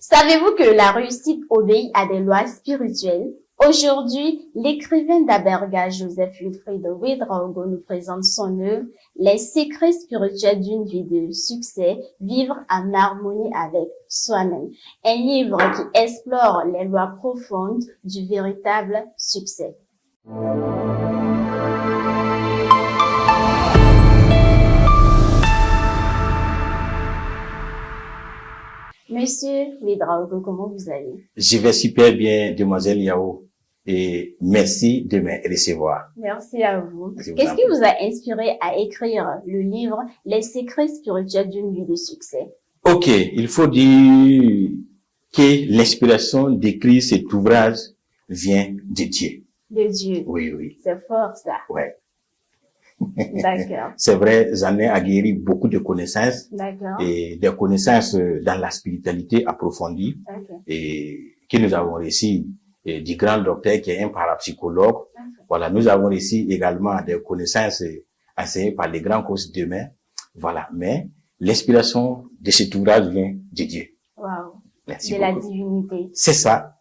Savez-vous que la réussite obéit à des lois spirituelles? Aujourd'hui, l'écrivain d'Aberga, Joseph Wilfried Ouedraogo, nous présente son œuvre « Les secrets spirituels d'une vie de succès, vivre en harmonie avec soi-même ». Un livre qui explore les lois profondes du véritable succès. Monsieur Ouedraogo, comment vous allez? Je vais super bien, demoiselle Yao, et merci de me recevoir. Merci à vous. Qu'est-ce qui vous a inspiré à écrire le livre « Les secrets spirituels d'une vie de succès » ? Ok, il faut dire que l'inspiration d'écrire cet ouvrage vient de Dieu. De Dieu. Oui, oui. C'est fort, ça. Ouais. D'accord. C'est vrai, j'en ai acquis beaucoup de connaissances. D'accord. Et des connaissances dans la spiritualité approfondie. Okay. Et que nous avons reçu du grand docteur qui est un parapsychologue. Okay. Voilà, nous avons reçu également des connaissances enseignées par les grands coachs demain. Voilà, mais l'inspiration de cet ouvrage vient de Dieu. Wow. Merci de beaucoup. La divinité. C'est ça.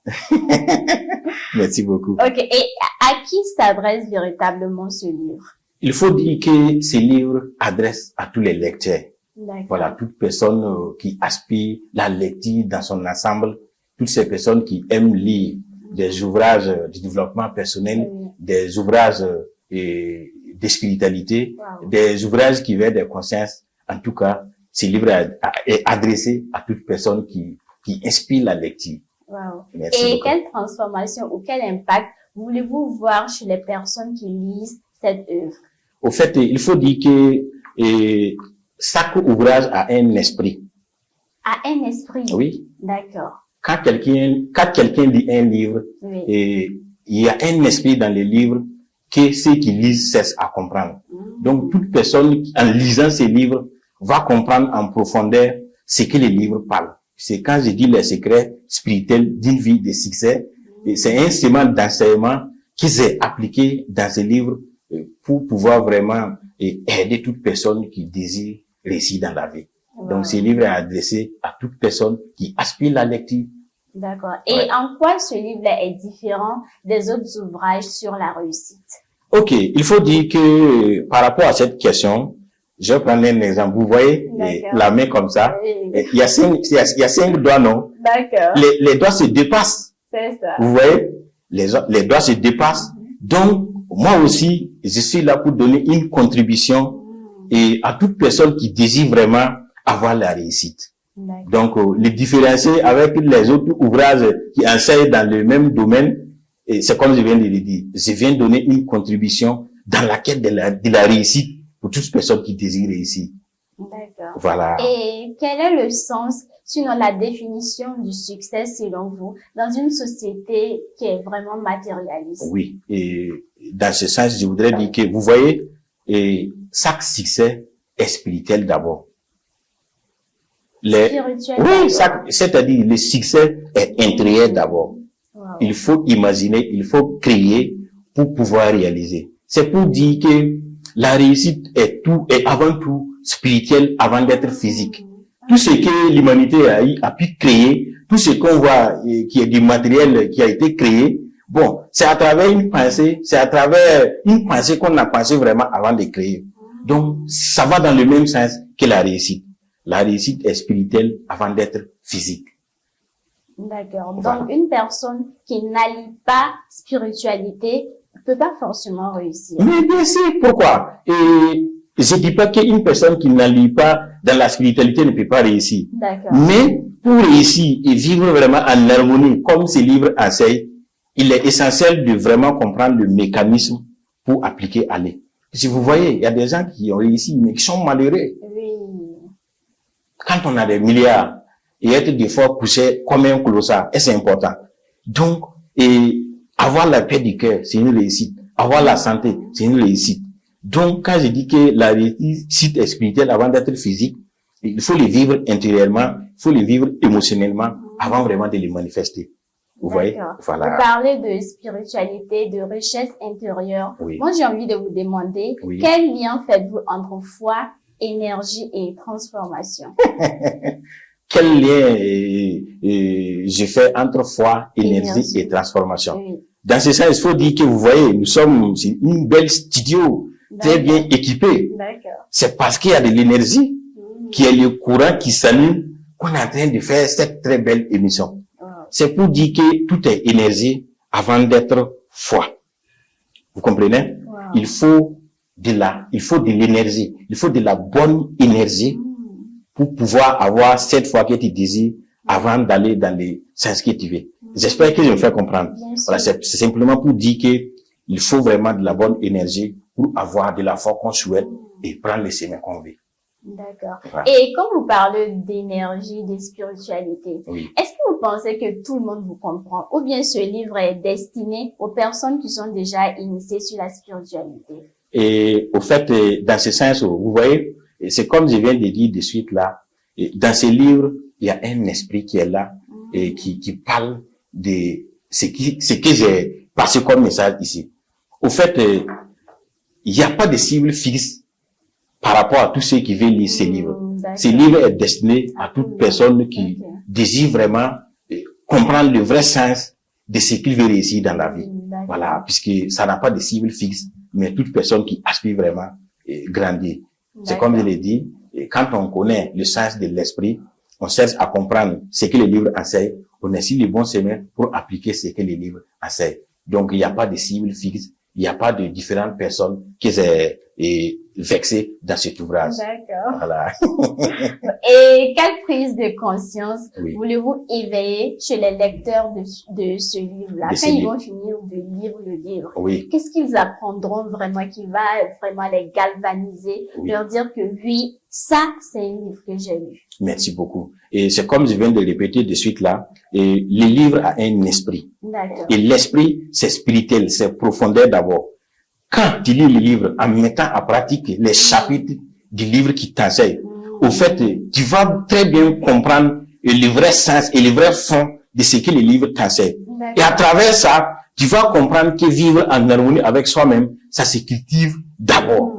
Merci beaucoup. Ok, et à qui s'adresse véritablement ce livre? Il faut dire que ce livre adresse à tous les lecteurs. Voilà, toute personne qui aspire la lecture dans son ensemble, toutes ces personnes qui aiment lire des ouvrages de développement personnel, des ouvrages de spiritualité, des ouvrages qui veulent des consciences. En tout cas, ce livre est adressé à toute personne qui inspire la lecture. Wow. Merci et beaucoup. Quelle transformation ou quel impact voulez-vous voir chez les personnes qui lisent cette œuvre? Au fait, il faut dire que chaque ouvrage a un esprit. A un esprit? Oui. D'accord. Quand quelqu'un lit un livre, il y a un esprit dans le livre que ceux qui lisent cessent à comprendre. Donc, toute personne, en lisant ces livres, va comprendre en profondeur ce que les livres parlent. C'est quand je dis les secrets spirituels d'une vie de succès, c'est un sément d'enseignement qui s'est appliqué dans ces livres pour pouvoir vraiment aider toute personne qui désire réussir dans la vie. Donc, ce livre est adressé à toute personne qui aspire la lecture. D'accord. Et en quoi ce livre-là est différent des autres ouvrages sur la réussite? Ok, il faut dire que par rapport à cette question, je vais prendre un exemple. Vous voyez la main comme ça. Il y a 5 doigts, non? D'accord. Les doigts se dépassent. C'est ça. Vous voyez? Les doigts se dépassent. Donc, moi aussi, je suis là pour donner une contribution et à toute personne qui désire vraiment avoir la réussite. Donc, les différencier avec les autres ouvrages qui enseignent dans le même domaine, et c'est comme je viens de le dire, je viens donner une contribution dans la quête de la réussite pour toute personne qui désire réussir. D'accord. Voilà. Et quel est le sens, sinon la définition du succès selon vous, dans une société qui est vraiment matérialiste? Oui, et dans ce sens, je voudrais dire que, vous voyez, chaque succès est spirituel d'abord. Spirituel oui, c'est-à-dire le succès est intérieur d'abord. Wow. Il faut imaginer, il faut créer pour pouvoir réaliser. C'est pour dire que la réussite est avant tout spirituel avant d'être physique. Tout ce que l'humanité a pu créer, tout ce qu'on voit qui est du matériel qui a été créé, bon, c'est à travers une pensée, qu'on a pensé vraiment avant de créer. Donc, ça va dans le même sens que la réussite. La réussite est spirituelle avant d'être physique. D'accord. Voilà. Donc, une personne qui n'allie pas spiritualité ne peut pas forcément réussir. Mais bien sûr, pourquoi? Et je dis pas qu'une personne qui n'allie pas dans la spiritualité ne peut pas réussir. D'accord. Mais pour réussir et vivre vraiment en harmonie, comme ce livre enseigne, il est essentiel de vraiment comprendre le mécanisme pour appliquer à l'être. Si vous voyez, il y a des gens qui ont réussi, mais qui sont malheureux. Oui. Quand on a des milliards, et être des fois couché comme un colossal, c'est important. Donc, avoir la paix du cœur, c'est une réussite. Avoir la santé, c'est une réussite. Donc, quand je dis que la réussite est spirituelle avant d'être physique, il faut le vivre intérieurement, il faut le vivre émotionnellement avant vraiment de les manifester. Vous voyez? Voilà. Vous parlez de spiritualité, de richesse intérieure. Oui. Moi, j'ai envie de vous demander, quel lien faites-vous entre foi, énergie et transformation? Quel lien je fais entre foi, énergie et transformation. Oui. Dans ce sens, il faut dire que vous voyez, nous sommes une belle studio, très bien équipée. C'est parce qu'il y a de l'énergie, qui est le courant qui s'allume, qu'on est en train de faire cette très belle émission. C'est pour dire que tout est énergie avant d'être foi. Vous comprenez? Il faut de l'énergie, il faut de la bonne énergie pour pouvoir avoir cette foi que tu désires avant d'aller dans les sens que tu veux. J'espère que je me fais comprendre. Voilà, c'est simplement pour dire que il faut vraiment de la bonne énergie pour avoir de la foi qu'on souhaite et prendre les chemins qu'on veut. D'accord. Voilà. Et quand vous parlez d'énergie, de spiritualité, est-ce que vous pensez que tout le monde vous comprend ou bien ce livre est destiné aux personnes qui sont déjà initiées sur la spiritualité? Et au fait, dans ce sens, vous voyez, c'est comme je viens de dire de suite là, dans ce livre, il y a un esprit qui est là et qui parle de ce que j'ai passé comme message ici. Au fait, il n'y a pas de cible fixe par rapport à tous ceux qui veulent lire ces livres. Ce livre est destiné à toute personne qui désire vraiment comprendre le vrai sens de ce qu'il veut réussir dans la vie. Voilà, puisque ça n'a pas de cible fixe, mais toute personne qui aspire vraiment grandir. C'est comme je l'ai dit, quand on connaît le sens de l'esprit, on cherche à comprendre ce que le livre enseigne, on est sur le bon chemin pour appliquer ce que le livre enseigne. Donc, il n'y a pas de cible fixe, il n'y a pas de différentes personnes qui sont vexées dans cet ouvrage. D'accord. Voilà. Et quelle prise de conscience voulez-vous éveiller chez les lecteurs de ce livre-là? Quand ils vont finir de lire le livre, qu'est-ce qu'ils apprendront vraiment qui va vraiment les galvaniser, leur dire que oui, ça, c'est un livre que j'ai lu. Merci beaucoup. Et c'est comme je viens de répéter de suite là, et le livre a un esprit. D'accord. Et l'esprit, c'est spirituel, c'est profondeur d'abord. Quand tu lis le livre en mettant en pratique les chapitres du livre qui t'enseigne, au fait, tu vas très bien comprendre le vrai sens et le vrai fond de ce que le livre t'enseigne. Et à travers ça, tu vas comprendre que vivre en harmonie avec soi-même, ça se cultive d'abord.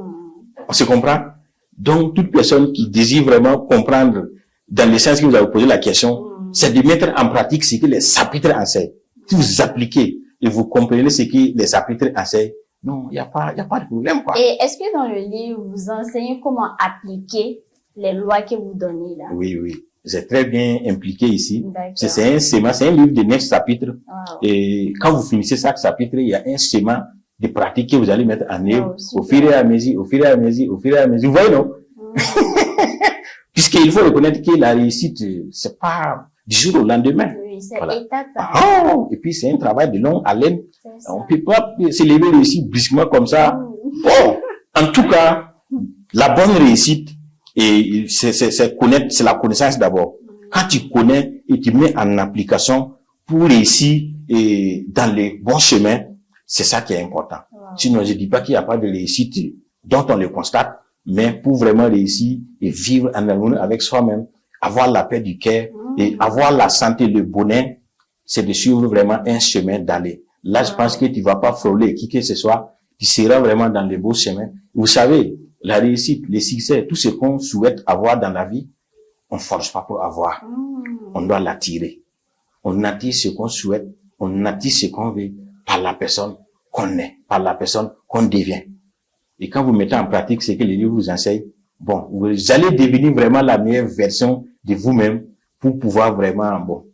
On se comprend? Donc, toute personne qui désire vraiment comprendre dans le sens que vous avez posé la question, c'est de mettre en pratique ce que les chapitres enseignent. Si vous appliquez et vous comprenez ce que les chapitres enseignent, non, il n'y a pas de problème, quoi. Et est-ce que dans le livre, vous enseignez comment appliquer les lois que vous donnez là? Oui. C'est très bien impliqué ici. C'est un schéma, c'est un livre de 9 chapitres. Et quand vous finissez chaque chapitre, il y a un schéma de pratique que vous allez mettre en œuvre au fur et à mesure. Vous voyez, non? Puisqu'il faut reconnaître que la réussite, c'est pas du jour au lendemain. Oui, c'est étape par étape. Et puis c'est un travail de longue haleine. On peut pas s'élever réussir brusquement comme ça. Bon, en tout cas, la bonne réussite, et c'est connaître, c'est la connaissance d'abord. Quand tu connais et tu mets en application pour réussir dans les bons chemins, c'est ça qui est important. Sinon, je dis pas qu'il n'y a pas de réussite dont on le constate, mais pour vraiment réussir et vivre en harmonie avec soi-même, avoir la paix du cœur et avoir la santé, le bonheur, c'est de suivre vraiment un chemin d'aller. Là, je pense que tu vas pas frôler qui que ce soit, tu seras vraiment dans le beau chemin. Vous savez, la réussite, le succès, tout ce qu'on souhaite avoir dans la vie, on force pas pour avoir. On doit l'attirer. On attire ce qu'on souhaite, on attire ce qu'on veut par la personne qu'on est, par la personne qu'on devient. Et quand vous mettez en pratique ce que les livres vous enseignent, bon, vous allez devenir vraiment la meilleure version de vous-même pour pouvoir vraiment,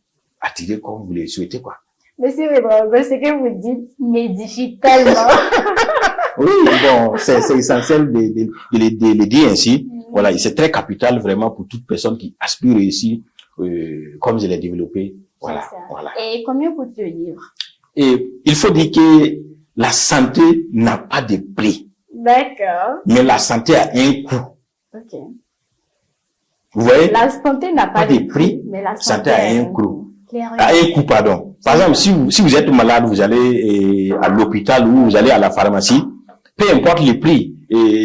attirer comme vous le souhaitez, quoi. Monsieur Wedraogo, ce que vous dites m'édifie tellement. Oui, bon, c'est essentiel de le dire ainsi. Voilà, et c'est très capital vraiment pour toute personne qui aspire ici, comme je l'ai développé. Voilà. Et combien coûte le livre? Et il faut dire que la santé n'a pas de prix. D'accord. Mais la santé a un coût. Ok. Vous voyez? La santé n'a pas de prix, mais la santé a un coût. Pardon. Par exemple, si vous êtes malade, vous allez à l'hôpital ou vous allez à la pharmacie, peu importe le prix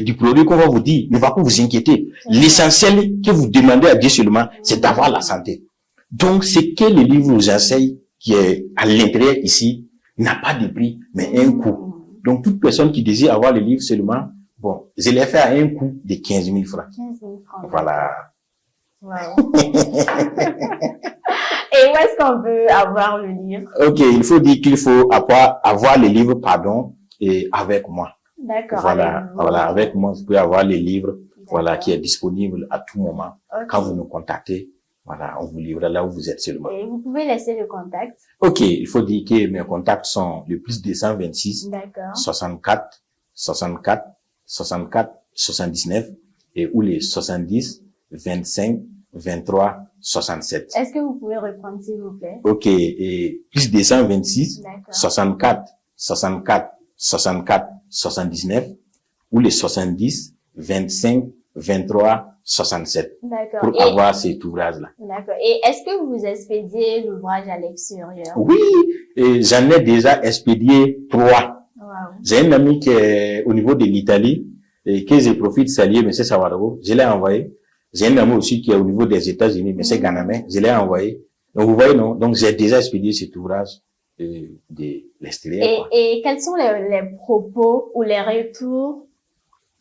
du produit qu'on va vous dire, ne va pas vous inquiéter. L'essentiel que vous demandez à Dieu seulement, c'est d'avoir la santé. Donc, ce que le livre vous enseigne, qui est à l'intérieur ici, n'a pas de prix, mais un coût. Donc, toute personne qui désire avoir le livre seulement, bon, je l'ai fait à un coût de 15 000 francs. 15 000 francs. Voilà. Wow. Et où est-ce qu'on peut avoir le livre? Ok, il faut dire qu'il faut avoir les livres, pardon, et avec moi. D'accord. Voilà, avec moi, vous pouvez avoir les livres, voilà, qui est disponible à tout moment. Okay. Quand vous nous contactez, voilà, on vous livre là où vous êtes seulement. Et vous pouvez laisser le contact. Ok, il faut dire que mes contacts sont le plus 226, 64, 64, 64, 79, et ou les 70, 25, 23, 67. Est-ce que vous pouvez reprendre, s'il vous plaît? Ok, et plus 226, 64, 64, 64, 79, ou les 70, 25, 23, 67. D'accord. Pour avoir cet ouvrage-là. D'accord. Et est-ce que vous expédiez l'ouvrage à l'extérieur? Oui, et j'en ai déjà expédié 3. Wow. J'ai un ami qui est au niveau de l'Italie, et que je profite de saluer, M. Sawarabo, je l'ai envoyé. J'ai un ami aussi qui est au niveau des États-Unis, M. Ganamé, je l'ai envoyé. Donc, vous voyez, non? Donc, j'ai déjà expédié cet ouvrage de l'extérieur. Et quels sont les propos ou les retours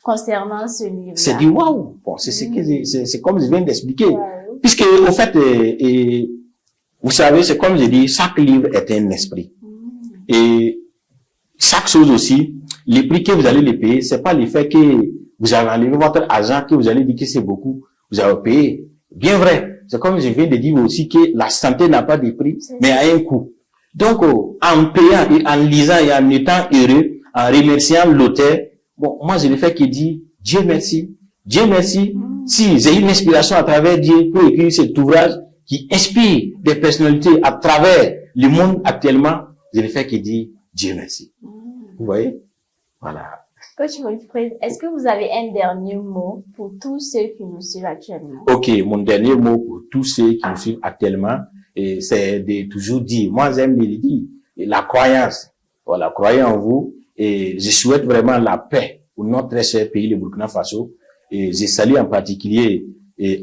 concernant ce livre? C'est du waouh! Bon, c'est comme je viens d'expliquer. Wow. Puisque, au fait, vous savez, c'est comme je dis, chaque livre est un esprit. Et chaque chose aussi, les prix que vous allez les payer, c'est pas le fait que vous avez enlevé votre argent, que vous allez dire que c'est beaucoup, vous avez payé. Bien vrai. C'est comme je viens de dire aussi que la santé n'a pas de prix, mais a un coût. Donc, en payant et en lisant et en étant heureux, en remerciant l'auteur, bon, moi, je le fais que dire, Dieu merci. Dieu merci. Si j'ai une inspiration à travers Dieu pour écrire cet ouvrage qui inspire des personnalités à travers le monde actuellement, je le fais que dire, Dieu merci. Vous voyez? Voilà. Coach Wilfrid, est-ce que vous avez un dernier mot pour tous ceux qui nous suivent actuellement? Ok, mon dernier mot pour tous ceux qui nous suivent actuellement, c'est de toujours dire, moi j'aime le dire, la croyance. Voilà, croyez en vous et je souhaite vraiment la paix pour notre très cher pays, le Burkina Faso. Et je salue en particulier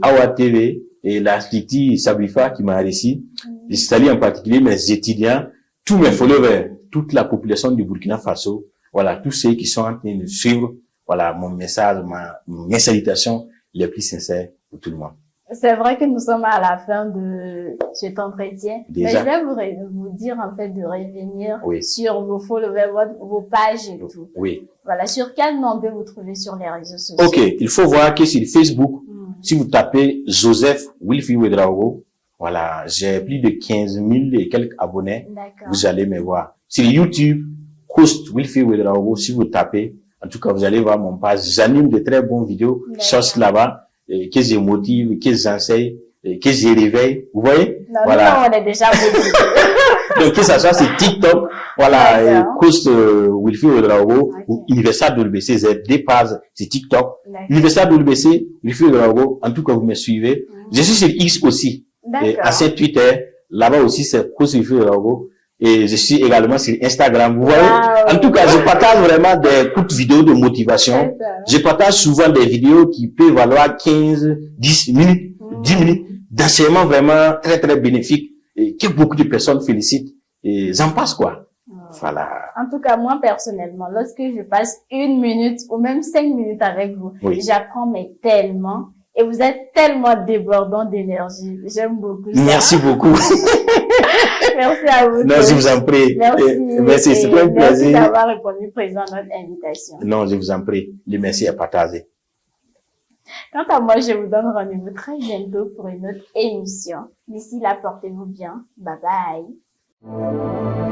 Awa TV et la Titi Sabifa qui m'a réussi. Je salue en particulier mes étudiants, tous mes followers, toute la population du Burkina Faso. Voilà, tous ceux qui sont en train de suivre, voilà, mon message, mes salutations les plus sincères pour tout le monde. C'est vrai que nous sommes à la fin de cet entretien. Déjà. Mais je vais vous dire, en fait, de revenir sur vos followers, vos pages et tout. Oui. Voilà, sur quel nom on peut vous trouver sur les réseaux sociaux? Ok, il faut voir que sur Facebook, si vous tapez Joseph Wilfrid Ouedraogo, voilà, j'ai plus de 15 000 et quelques abonnés. Vous allez me voir. Sur YouTube, Coast Wilfrid Ouedraogo, si vous tapez, en tout cas, vous allez voir mon page. J'anime de très bonnes vidéos, choses là-bas, que je motive, que j'enseigne, que je réveille. Vous voyez? Non, voilà. Non, on est déjà motivés. Donc, que ça soit sur TikTok, voilà, Coast Wilfrid Ouedraogo, ou Université WBC, j'ai des pages sur TikTok. Université WBC, Wilfrid Ouedraogo, en tout cas, vous me suivez. Je suis sur X aussi. Et à ce Twitter, là-bas aussi, c'est Coast Wilfrid Ouedraogo. Et je suis également sur Instagram. Vous voyez? En tout cas, je partage vraiment des courtes vidéos de motivation. Je partage souvent des vidéos qui peuvent valoir 15, 10 minutes, 10 minutes d'enseignement vraiment très, très bénéfique et que beaucoup de personnes félicitent. Et j'en passe quoi. Voilà. En tout cas, moi, personnellement, lorsque je passe 1 minute ou même 5 minutes avec vous, j'apprends mais tellement. Et vous êtes tellement débordant d'énergie. J'aime beaucoup ça. Merci beaucoup. Merci à vous. Non, je vous en prie. Merci. C'est un plaisir. Merci d'avoir répondu présent à notre invitation. Non, je vous en prie. Le merci est partagé. Quant à moi, je vous donne rendez-vous très bientôt pour une autre émission. D'ici là, portez-vous bien. Bye bye.